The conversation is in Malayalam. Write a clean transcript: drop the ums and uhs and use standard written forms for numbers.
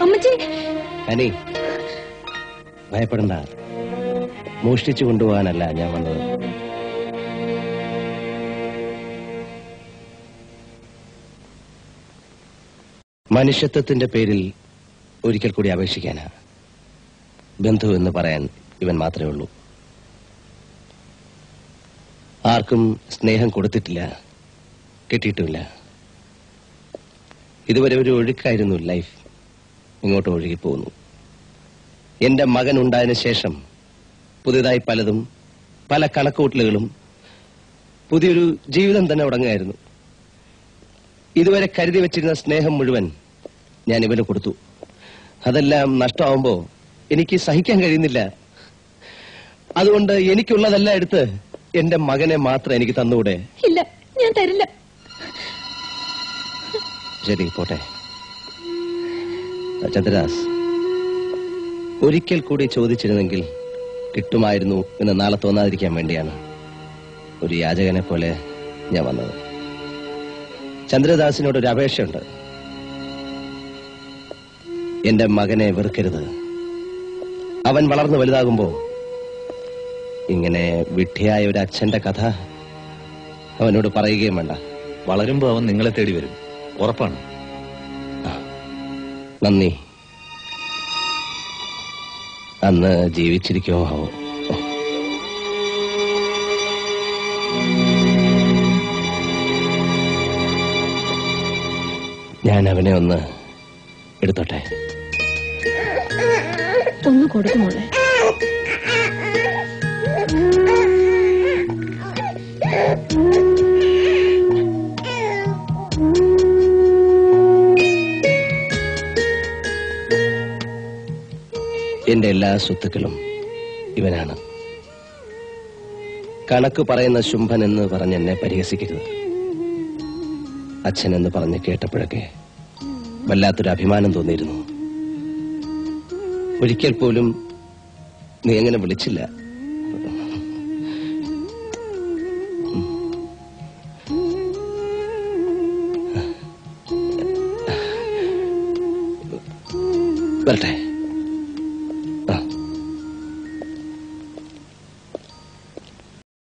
അമ്മച്ചി അനി, ഭയപ്പെടണ്ട. മോഷ്ടിച്ചു കൊണ്ടുപോകാനല്ല ഞാൻ വന്നത്. മനുഷ്യത്വത്തിന്റെ പേരിൽ ഒരിക്കൽ കൂടി അപേക്ഷിക്കാനാ. ബന്ധു എന്ന് പറയാൻ ഇവൻ മാത്രമേ ഉള്ളൂ. ആർക്കും സ്നേഹം കൊടുത്തിട്ടില്ല, കിട്ടിയിട്ടുമില്ല. ഇതുവരെ ഒരു ഒഴുക്കായിരുന്നു ലൈഫ്. ഇങ്ങോട്ട് ഒഴുകിപ്പോകുന്നു. എന്റെ മകൻ ഉണ്ടായതിനു ശേഷം പുതിയതായി പലതും, പല കണക്കുകൂട്ടലുകളും, പുതിയൊരു ജീവിതം തന്നെ തുടങ്ങുകയായിരുന്നു. ഇതുവരെ കരുതി വെച്ചിരുന്ന സ്നേഹം മുഴുവൻ ഞാൻ ഇവന് കൊടുത്തു. അതെല്ലാം നഷ്ടമാവുമ്പോ എനിക്ക് സഹിക്കാൻ കഴിയുന്നില്ല. അതുകൊണ്ട് എനിക്കുള്ളതെല്ലാം എടുത്ത് എന്റെ മകനെ മാത്രം എനിക്ക് തന്നുകൂടെ? ഇല്ല, ഞാൻ തരില്ല. ശരി, പോട്ടെ. ചന്ദ്രദാസ്, ഒരിക്കൽ കൂടി ചോദിച്ചിരുന്നെങ്കിൽ കിട്ടുമായിരുന്നു എന്ന് നാളെ തോന്നാതിരിക്കാൻ വേണ്ടിയാണ് ഒരു യാചകനെ പോലെ ഞാൻ വന്നത്. ചന്ദ്രദാസിനോടൊരു അപേക്ഷയുണ്ട്. എന്റെ മകനെ വെറുക്കരുത്. അവൻ വളർന്നു വലുതാകുമ്പോ ഇങ്ങനെ വിഡ്ഢിയായ ഒരു അച്ഛന്റെ കഥ അവനോട് പറയുകയും വേണ്ട. വളരുമ്പോ അവൻ നിങ്ങളെ തേടി വരും, ഉറപ്പാണ്. നന്ദി. അന്ന് ജീവിച്ചിരിക്കുമോ ആവോ? ഞാൻ അവനെ ഒന്ന് എടുത്തോട്ടെ. ഒന്ന് കൊടുക്കുമോളെ. എന്റെ എല്ലാ സ്വത്തുക്കളും ഇവനാണ്. കണക്ക് പറയുന്ന ശുംഭൻ എന്ന് പറഞ്ഞ് എന്നെ പരിഹസിക്കരുത്. അച്ഛൻ എന്ന് പറഞ്ഞ് കേട്ടപ്പോഴൊക്കെ വല്ലാത്തൊരു അഭിമാനം തോന്നിയിരുന്നു. ഒരിക്കൽ പോലും നീ എങ്ങനെ വിളിച്ചില്ല. വരട്ടെ.